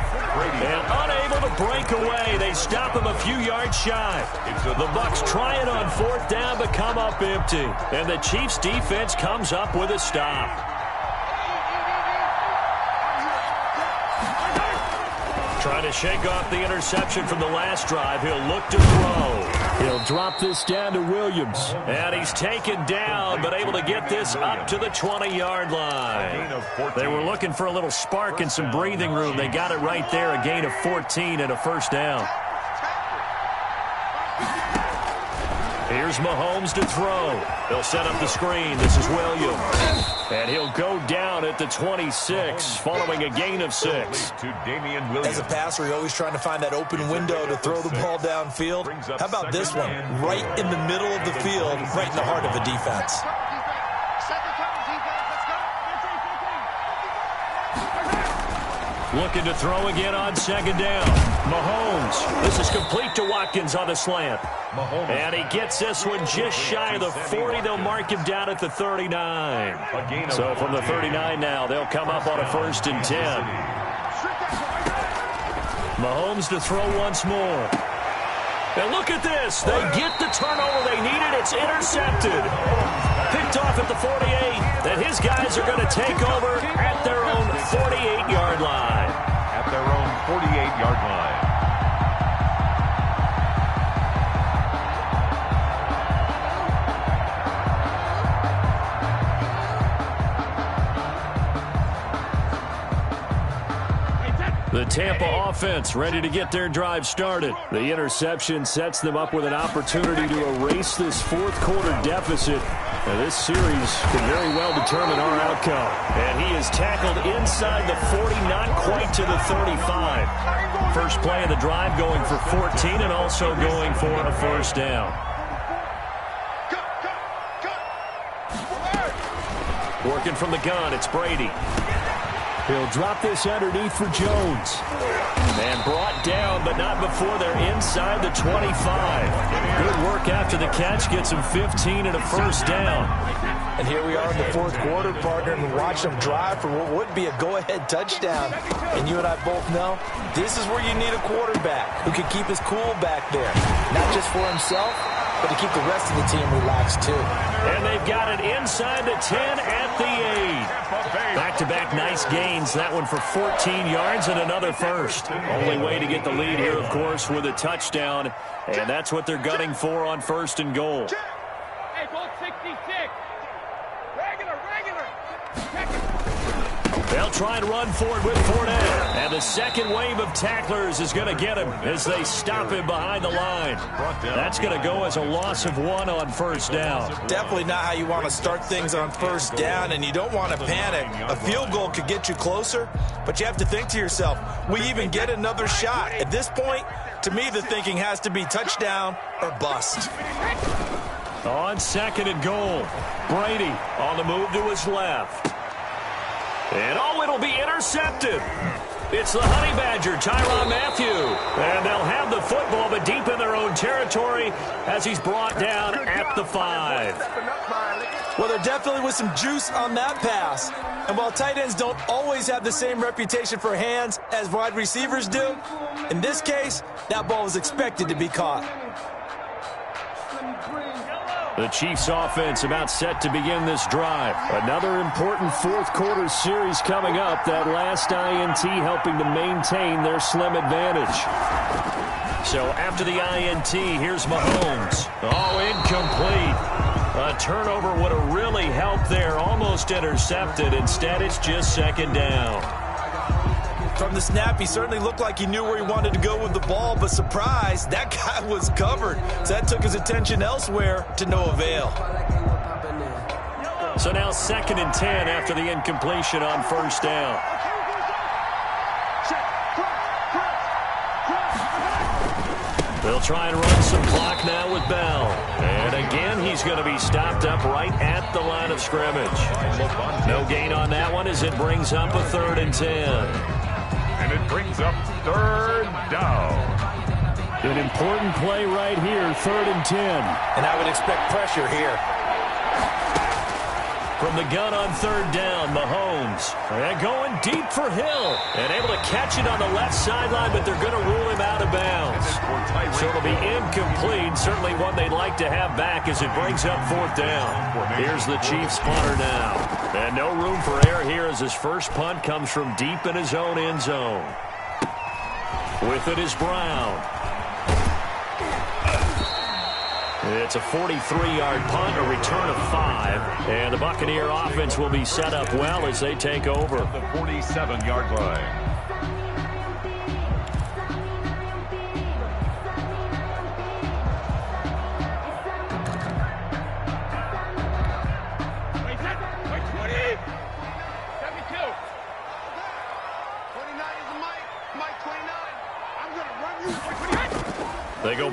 And unable to break away. They stop him a few yards shy. The Bucs try it on 4th down, but come up empty. And the Chiefs defense comes up with a stop. Trying to shake off the interception from the last drive. He'll look to throw. He'll drop this down to Williams. And he's taken down, but able to get this up to the 20-yard line. They were looking for a little spark and some breathing room. They got it right there, a gain of 14 and a first down. Here's Mahomes to throw. He'll set up the screen. This is Williams. And he'll go down at the 26 following a gain of 6. As a passer, you're always trying to find that open window to throw the ball downfield. How about this one? Right in the middle of the field, right in the heart of a defense. Looking to throw again on second down. Mahomes. This is complete to Watkins on the slant. And he gets this one just shy of the 40. They'll mark him down at the 39. So from the 39 now, they'll come up on a 1st and 10. Mahomes to throw once more. And look at this. They get the turnover they needed. It's intercepted. Picked off at the 48. Then his guys are going to take over at their own 48-yard line. At their own 48-yard line. The Tampa offense ready to get their drive started. The interception sets them up with an opportunity to erase this fourth-quarter deficit. Now, this series can very well determine our outcome. And he is tackled inside the 40, not quite to the 35. First play of the drive going for 14 and also going for a 1st down. Working from the gun, it's Brady. He'll drop this underneath for Jones. And brought down, but not before they're inside the 25. Good work after the catch. Gets him 15 and a 1st down. And here we are in the fourth quarter, partner, and watch them drive for what would be a go-ahead touchdown. And you and I both know this is where you need a quarterback who can keep his cool back there. Not just for himself, but to keep the rest of the team relaxed, too. And they've got it inside the 10 at the 8. Back-to-back nice gains. That one for 14 yards and another 1st. Only way to get the lead here, of course, with a touchdown. And that's what they're gunning for on 1st and goal. Hey, goal 66. Regular. They'll try and run forward with Fournette. And the second wave of tacklers is going to get him as they stop him behind the line. That's going to go as a loss of 1 on 1st down. Definitely not how you want to start things on 1st down, and you don't want to panic. A field goal could get you closer, but you have to think to yourself, we even get another shot. At this point, to me, the thinking has to be touchdown or bust. On 2nd and goal, Brady on the move to his left. And it'll be intercepted. It's the Honey Badger, Tyrann Mathieu. And they'll have the football, but deep in their own territory as he's brought down at the 5. Well, there definitely was some juice on that pass. And while tight ends don't always have the same reputation for hands as wide receivers do, in this case, that ball was expected to be caught. The Chiefs offense about set to begin this drive. Another important fourth-quarter series coming up. That last INT helping to maintain their slim advantage. So after the INT, here's Mahomes. Oh, incomplete. A turnover would have really helped there. Almost intercepted. Instead, it's just 2nd down. From the snap, he certainly looked like he knew where he wanted to go with the ball, but surprise, that guy was covered. So that took his attention elsewhere to no avail. So now 2nd and 10 after the incompletion on 1st down. They'll try and run some clock now with Bell. And again, he's going to be stopped up right at the line of scrimmage. No gain on that one as it brings up a 3rd and 10. And it brings up 3rd down. An important play right here, 3rd and 10. And I would expect pressure here. From the gun on 3rd down, Mahomes. And going deep for Hill. And able to catch it on the left sideline, but they're going to rule him out of bounds. So it'll be incomplete. Certainly one they'd like to have back as it brings up 4th down. Here's the Chiefs punter now. And no room for error here as his first punt comes from deep in his own end zone. With it is Brown. It's a 43-yard punt, a return of 5. And the Buccaneer offense will be set up well as they take over. The 47-yard line.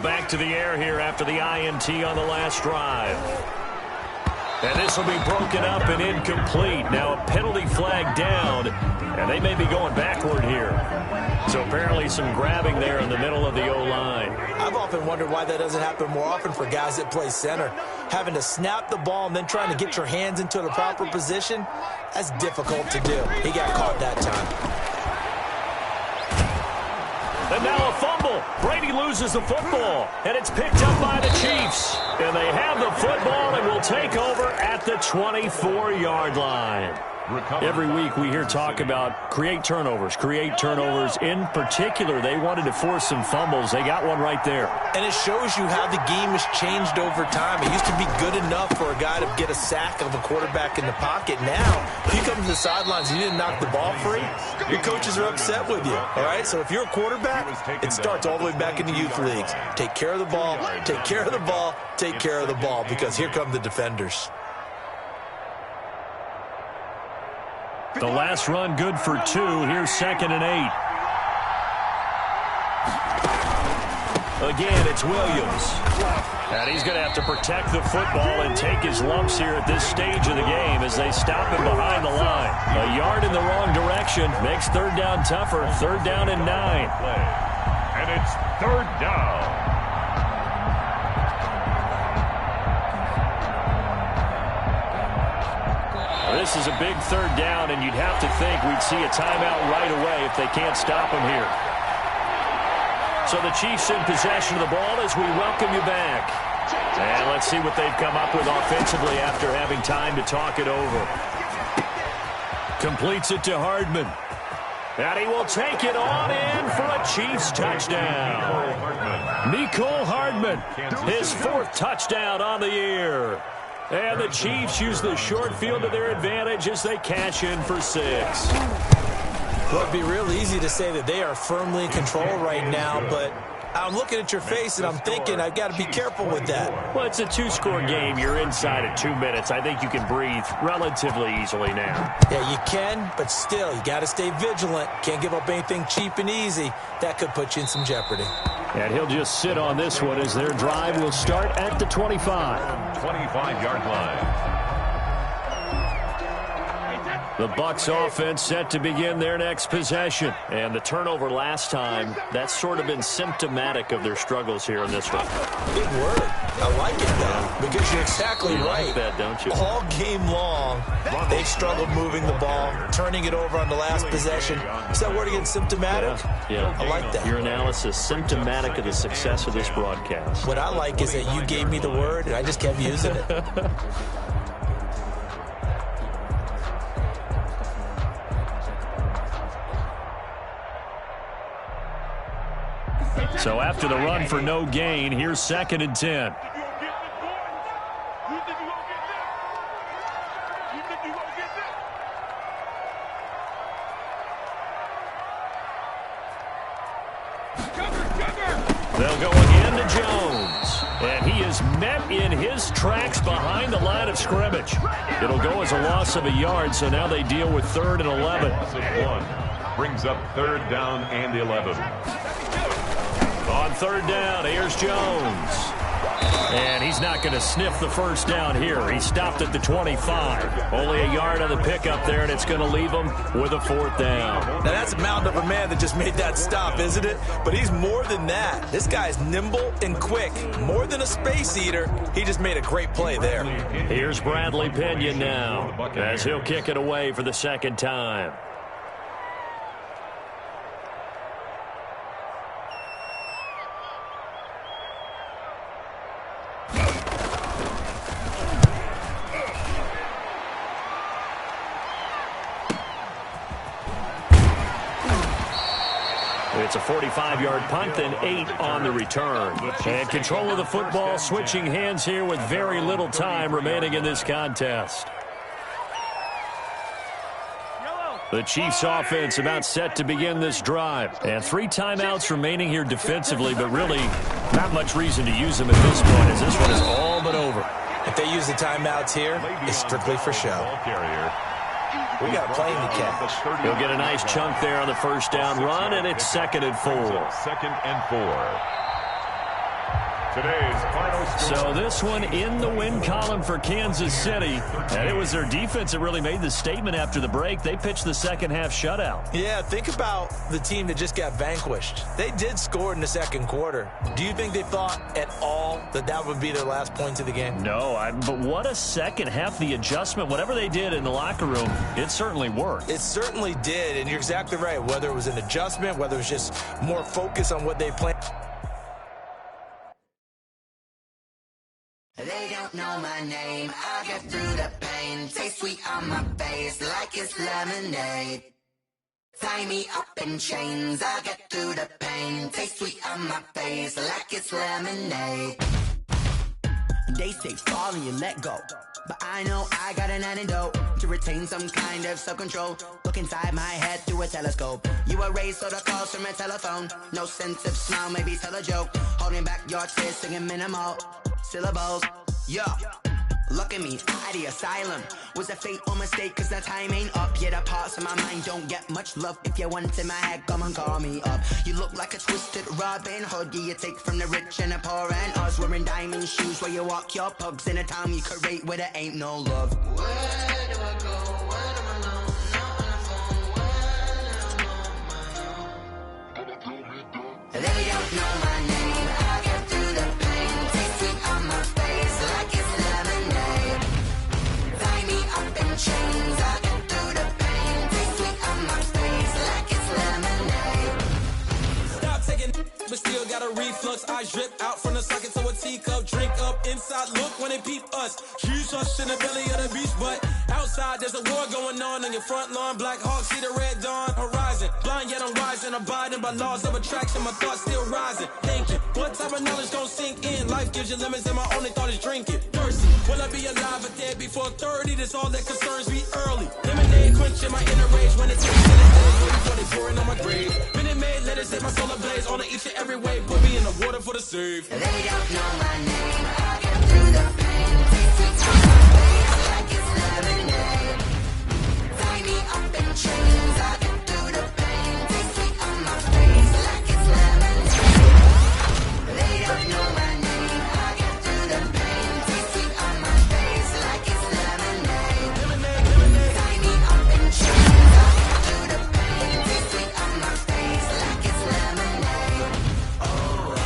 back to the air here after the INT on the last drive. And this will be broken up and incomplete. Now a penalty flag down, and they may be going backward here. So apparently some grabbing there in the middle of the O-line. I've often wondered why that doesn't happen more often for guys that play center. Having to snap the ball and then trying to get your hands into the proper position, that's difficult to do. He got caught that time. And now a fumble. Brady loses the football, and it's picked up by the Chiefs. And they have the football and will take over at the 24-yard line. Every week we hear talk about create turnovers. In particular, they wanted to force some fumbles. They got one right there. And it shows you how the game has changed over time. It used to be good enough for a guy to get a sack of a quarterback in the pocket. Now, if you come to the sidelines and you didn't knock the ball free, your coaches are upset with you. All right? So if you're a quarterback, it starts all the way back in the youth leagues. Take care of the ball, take care of the ball, take care of the ball, because here come the defenders. The last run good for 2. Here's 2nd and 8. Again, it's Williams. And he's going to have to protect the football and take his lumps here at this stage of the game as they stop him behind the line. A yard in the wrong direction makes 3rd down tougher. 3rd down and 9. And it's 3rd down. This is a big 3rd down, and you'd have to think we'd see a timeout right away if they can't stop him here. So the Chiefs in possession of the ball as we welcome you back. And let's see what they've come up with offensively after having time to talk it over. Completes it to Hardman. And he will take it on in for a Chiefs touchdown. Mecole Hardman, his 4th touchdown on the year. And the Chiefs use the short field to their advantage as they cash in for 6. Well, it'd be real easy to say that they are firmly in control right now, but I'm looking at your face and I'm thinking I've got to be careful with that. Well, it's a 2-score game. You're inside at 2 minutes. I think you can breathe relatively easily now. Yeah, you can, but still, you got to stay vigilant. Can't give up anything cheap and easy. That could put you in some jeopardy. And he'll just sit on this one as their drive will start at the 25. 25-yard line. The Bucs offense set to begin their next possession. And the turnover last time, that's sort of been symptomatic of their struggles here in this one. Big word. I like it, though, because you're exactly right. Like that, don't you? All game long, they've struggled moving the ball, turning it over on the last possession. Is that word again, symptomatic? Yeah. I like that. Your analysis, symptomatic of the success of this broadcast. What I like is that you gave me the word, and I just kept using it. So after the run for no gain, here's 2nd and 10. They'll go again to Jones. And he is met in his tracks behind the line of scrimmage. It'll go as a loss of a yard, so now they deal with 3rd and 11. Brings up 3rd down and 11. On 3rd down, here's Jones. And he's not going to sniff the first down here. He stopped at the 25. Only a yard on the pickup there, and it's going to leave him with a 4th down. Now, that's a mountain of a man that just made that stop, isn't it? But he's more than that. This guy's nimble and quick. More than a space eater. He just made a great play there. Here's Bradley Pinion now as he'll kick it away for the 2nd time. It's a 45-yard punt, then 8 on the return. And control of the football, switching hands here with very little time remaining in this contest. The Chiefs offense about set to begin this drive. And 3 timeouts remaining here defensively, but really not much reason to use them at this point, as this one is all but over. If they use the timeouts here, it's strictly for show. We got a plane to catch. He'll get a nice chunk there on the first down run, and it's 2nd and 4. 2nd and 4. Today's final score. So this one in the win column for Kansas City. And it was their defense that really made the statement after the break. They pitched the second half shutout. Yeah, think about the team that just got vanquished. They did score in the second quarter. Do you think they thought at all that that would be their last points of the game? No, but what a second half. The adjustment, whatever they did in the locker room, it certainly worked. It certainly did, and you're exactly right. Whether it was an adjustment, whether it was just more focus on what they planned. They don't know my name, I get through the pain. Taste sweet on my face like it's lemonade. Tie me up in chains, I get through the pain. Taste sweet on my face like it's lemonade. They say fall and you let go, but I know I got an antidote to retain some kind of self-control. Look inside my head through a telescope. You erase all the calls from a telephone. No sense of smile, maybe tell a joke. Holding back your tears, singing minimal syllables. Yeah, look at me, at the asylum. Was a fate or mistake, cause the time ain't up. Yet the parts of my mind don't get much love. If you want in my head, come and call me up. You look like a twisted Robin Hood. Yeah, you take from the rich and the poor and us. Wearing diamond shoes where you walk your pugs in a town you create where there ain't no love. Where do I go when I'm alone? Not on the phone, when I'm on my own. They don't know my name, I get through the pain. Taste sweet on my face like it's lemonade. Tie me up in chains, I get through the pain. Taste sweet on my face like it's lemonade. Stop taking but still got a reflux. I drip out from the socket to a teacup. Drink up inside, look when they peep us. Choose us in the belly of the beast, but outside there's a war going on in your front lawn. Black Hawk, see the red dawn horizon. Blind yet I'm rising, abiding by laws of attraction. My thoughts still rising, thinking what type of knowledge don't sink in? Life gives you limits and my only thought is drinking. Thirsty, will I be alive or dead before 30? That's all that concerns me early. Lemonade quenching my inner rage when it's waiting for they pouring on my grave. Minute Maid, let it set my soul ablaze on each and every way. Put me in the water for the save. They don't know my name, I get through the pain. Taste sweet on my face like it's lemonade. Tie me up in chains, I get through the pain. Taste sweet on my face like it's lemonade. They don't know my name, I get through the pain. Taste sweet on my face like it's lemonade. Tie me up in chains, I get through the pain. Taste sweet on my face like it's lemonade. Oh.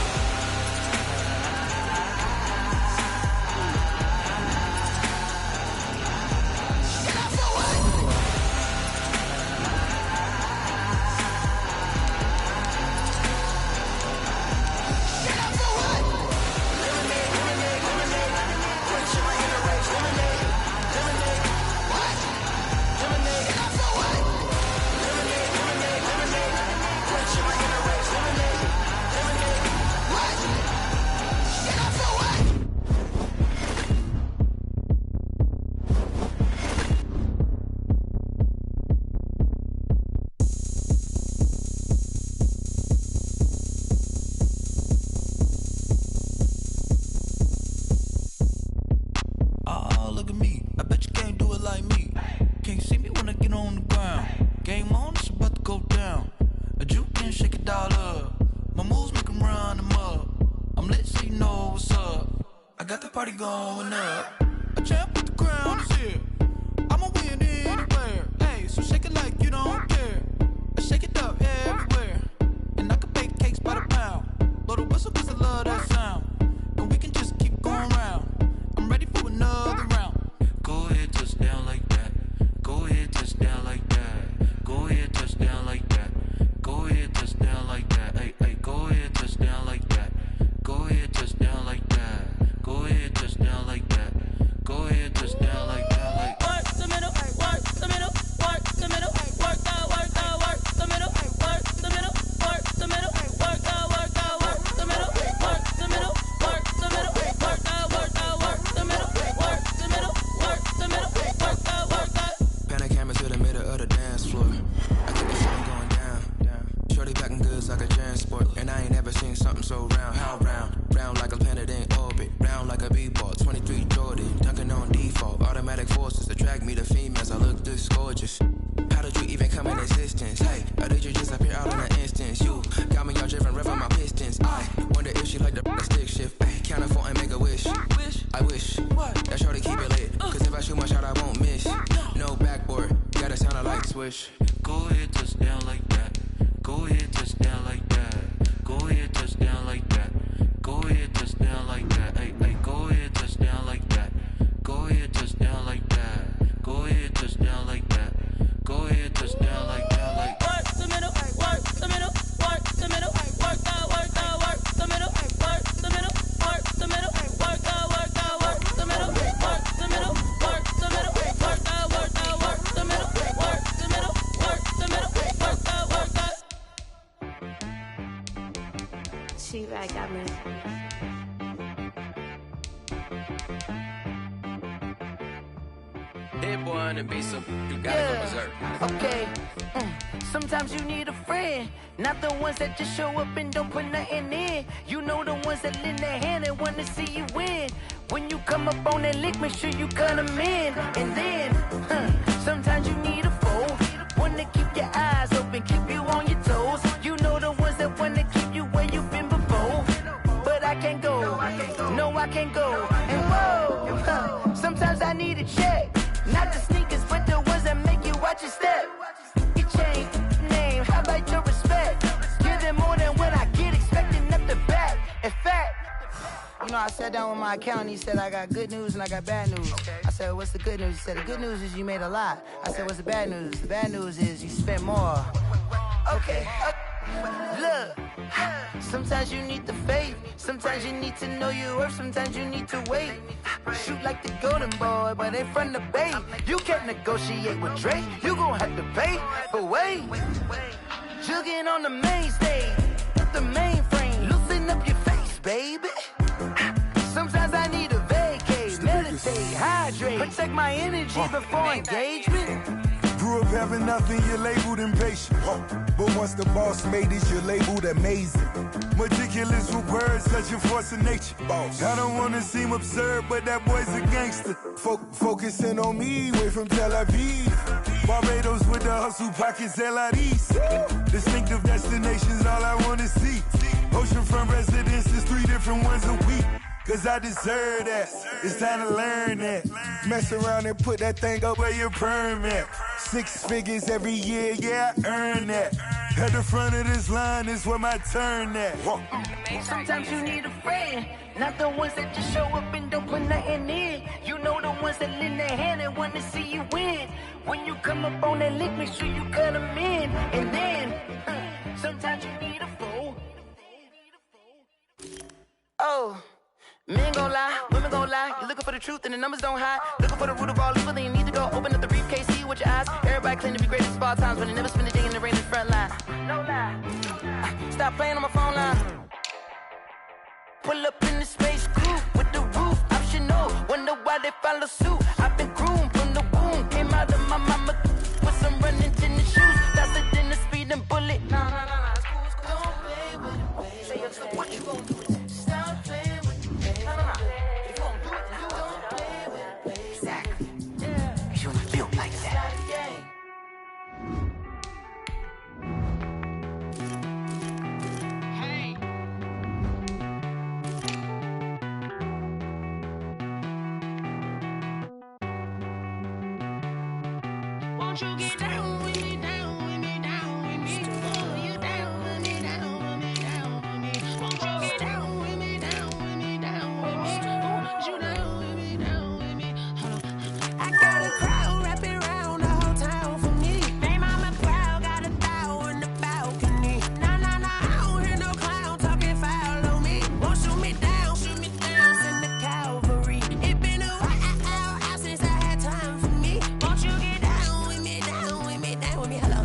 Oh, look at me. I bet you can't do it like me. Can't see me when I get on the ground. Game on, it's about to go down. A juke and shake it all up. My moves make them run them up. I'm lit so you know what's up. I got the party going up. A champ with the crown is here. I'ma win anywhere. Hey, so shake it like you don't care. I shake it up everywhere. And I can bake cakes by the pound. Blow the whistle cause I love that sound. And we can just keep going round. I'm ready for another round. Go ahead, touch down like that. Go ahead, touch down like that. Go ahead, touch down like that. Go ahead, touch down like that. Hey, hey, go ahead, touch down like that. Go ahead, touch down like that. Go ahead, touch down like that. Go ahead, touch down like that. Like Work the middle, work the middle, work the middle, work out, work out, work the middle, work the middle, work the middle, work out, work out, work the middle, work the middle, work the middle, work out, work out, work the middle, work the middle, work the middle, work out, work out. Pan camera to the middle of the dance floor. I think the sun going down. Shorty packing goods like a transport, and I ain't never seen something so round. How round? Round like a planet in orbit. Round like a b-ball. 23 Jordan, dunking on default. Automatic forces attract me to females. I look this gorgeous. How did you even come in existence? Hey, how did you just appear out in an instance? You got me all driven, revving my pistons. I wonder if she like the stick shift. Ay, swish. Go ahead, touch down like that. Go ahead, touch down like that. Go ahead, touch down like that. Go ahead, touch down like that. Hey, hey, go ahead, touch down like that. Go ahead, touch down like that. Go ahead, touch down like that. Go ahead, touch down like that. Like work the middle, work the middle, work the middle, work the middle, work the middle, work the middle, work the middle, work the middle, work the middle, work the middle, work the middle, work the middle, work the. She right got me. Hit boy on the beat, so you gotta go berserk. Okay. Sometimes you need a friend, not the ones that just show up and don't put nothing in. You know the ones that lend their hand and want to see you win. When you come up on that lick, make sure you cut them in. And then, sometimes you need a foe, one to keep your eyes open, keep you on your toes. You know the ones that want to keep you where you've been before. But I can't go, no I can't go. And whoa, sometimes I need a check. Not the sneakers, but the ones that make you watch your step. Your chain, name, how about your respect? Give them more than what I get, expecting up the back. In fact, you know, I sat down with my accountant, he said I got good news and I got bad news. I said, what's the good news? He said, the good news is you made a lot. I said, what's the bad news? The bad news is you spent more. Okay, look, sometimes you need the faith, sometimes you need to know your worth, sometimes you need to wait. Shoot like the golden boy, but ain't from the bay. You can't negotiate with Drake, you gon' have to pay. But wait, jugging on the main stage, the mainframe, loosen up your face, baby. Sometimes I need a vacate, meditate, hydrate, protect my energy before engagement. Grew up having nothing, you're labeled impatient. But once the boss made it, you're labeled amazing. Meticulous with words, such a force of nature. I don't wanna seem absurd, but that boy's a gangster. Focusing on me, way from Tel Aviv. Barbados with the hustle pockets, LIDs. Distinctive destinations, all I wanna see. Oceanfront residences, 3 different ones a week. Cause I deserve that, it's time to learn that. Mess around and put that thing up where your perm at. 6 figures every year, yeah, I earn that. At the front of this line is where my turn at. Sometimes you need a friend, not the ones that just show up and don't put nothing in. You know the ones that lend their hand and want to see you win. When you come up on that lick, make sure you cut them in. And then, sometimes you need a foe. Oh. Men gon' lie, women gon' lie. You looking for the truth and the numbers don't hide. Looking for the root of all evil, then you need to go open up the briefcase, see with your eyes. Everybody claim to be greatest of all times, but they never spend a day in the rain in the front line. No lie. Stop playing on my phone line. Pull up in the space coupe with the roof optional. Wonder why they follow suit. I've been groomed from the womb. Came out of my mama with some running tennis shoes. Faster than the speeding bullet. Nah, it's cool, it's cool. Don't play with it, baby. Say what you gon' do? Won't you get down with me, down with me, down with me? Oh, you down with me, down with me, down with me. Won't you get down with me, down with me, down with me? Oh, you down with me, down with me? Hold on. I got a crowd wrapping around the whole town for me. Name on my crowd, got a thou on the balcony. Nah, I don't hear no clown talking foul on me. Won't shoot me down, send the cavalry. It been a while since I had time for me. Won't you get down with me, down with me, down with me? Hello.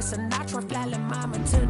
Sinatra, fly la mama too.